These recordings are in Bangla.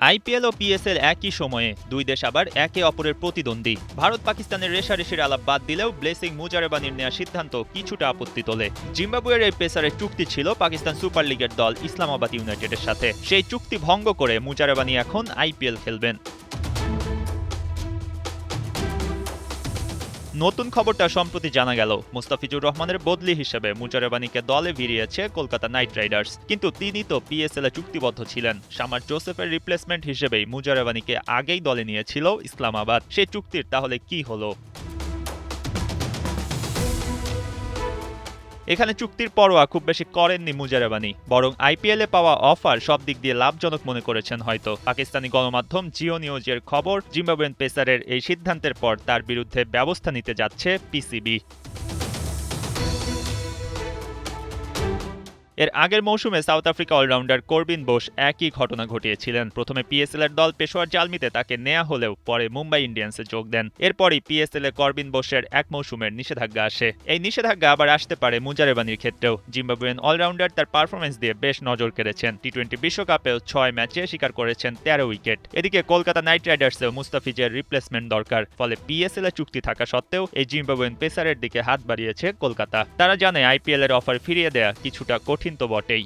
আইপিএল ও পিএসএল একই সময়ে দুই দেশ আবার একে অপরের প্রতিদ্বন্দ্বী। ভারত পাকিস্তানের রেষারেষির আলাপ বাদ দিলেও ব্লেসিং মুজারেবানির নেওয়া সিদ্ধান্ত কিছুটা আপত্তি তোলে। জিম্বাবুয়ের এই পেসারের চুক্তি ছিল পাকিস্তান সুপার লিগের দল ইসলামাবাদ ইউনাইটেডের সাথে। সেই চুক্তি ভঙ্গ করে মুজারেবানি এখন আইপিএল খেলবেন। নতুন খবরটা সম্প্রতি জানা গেল, মুস্তাফিজুর রহমানের বদলি হিসেবে মুজারেবানিকে দলে ভিড়িয়েছে কলকাতা নাইট রাইডার্স। কিন্তু তিনি তো পিএসএল এ চুক্তিবদ্ধ ছিলেন। শামার জোসেফের রিপ্লেসমেন্ট হিসেবেই মুজারেবানিকে আগেই দলে নিয়েছিল ইসলামাবাদ। সেই চুক্তির তাহলে কি হলো? এখানে চুক্তির পরোয়া খুব বেশি করেননি মুজারেবানি, বরং আইপিএলে পাওয়া অফার সব দিক দিয়ে লাভজনক মনে করেছেন হয়তো। পাকিস্তানি গণমাধ্যম জিও নিউজের খবর, জিম্বাবুয়েন পেসারের এই সিদ্ধান্তের পর তার বিরুদ্ধে ব্যবস্থা নিতে যাচ্ছে পিসিবি। এর আগের মৌসুমে South Africa allrounder Corbin Bosch একই ঘটনা ঘটিয়েছিলেন। প্রথমে পিএসএল এর দল পেশোয়ার জালমিতে তাকে নেওয়া হলেও পরে মুম্বাই ইন্ডিয়ান্সে যোগ দেন। এরপরই পিএসএল এ করবিন বোসের এক মৌসুমের নিষেধাজ্ঞা আসে। এই নিষেধাজ্ঞা আবার আসতে পারে মুজারেবানির ক্ষেত্রেও। জিম্বাবুয়েন অলরাউন্ডার তার পারফরমেন্স দিয়ে বেশ নজর কেড়েছেন। টি-20 বিশ্বকাপেও 6 ম্যাচে শিকার করেছেন 13 উইকেট। এদিকে কলকাতা নাইট রাইডার্সেও মুস্তাফিজের রিপ্লেসমেন্ট দরকার। ফলে পিএসএল এ চুক্তি থাকা সত্ত্বেও এই জিম্বাবুয়েন পেসারের দিকে হাত বাড়িয়েছে কলকাতা। তারা জানে আইপিএল এর অফার ফিরিয়ে দেয়া কিছুটা কঠিন তো বটেই।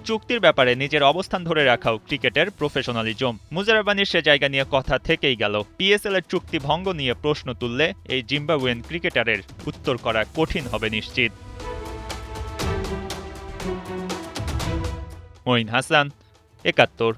চুক্তির ব্যাপারে নিজের অবস্থান ধরে রাখাও ক্রিকেটের প্রফেশনালিজম। মুজারেবানির সে জায়গা নিয়ে কথা থেকেই গেল। পিএসএল এর চুক্তি ভঙ্গ নিয়ে প্রশ্ন তুললে এই জিম্বাবুয়েন ক্রিকেটারের উত্তর করা কঠিন হবে নিশ্চিত। মঈন হাসান, ৭১।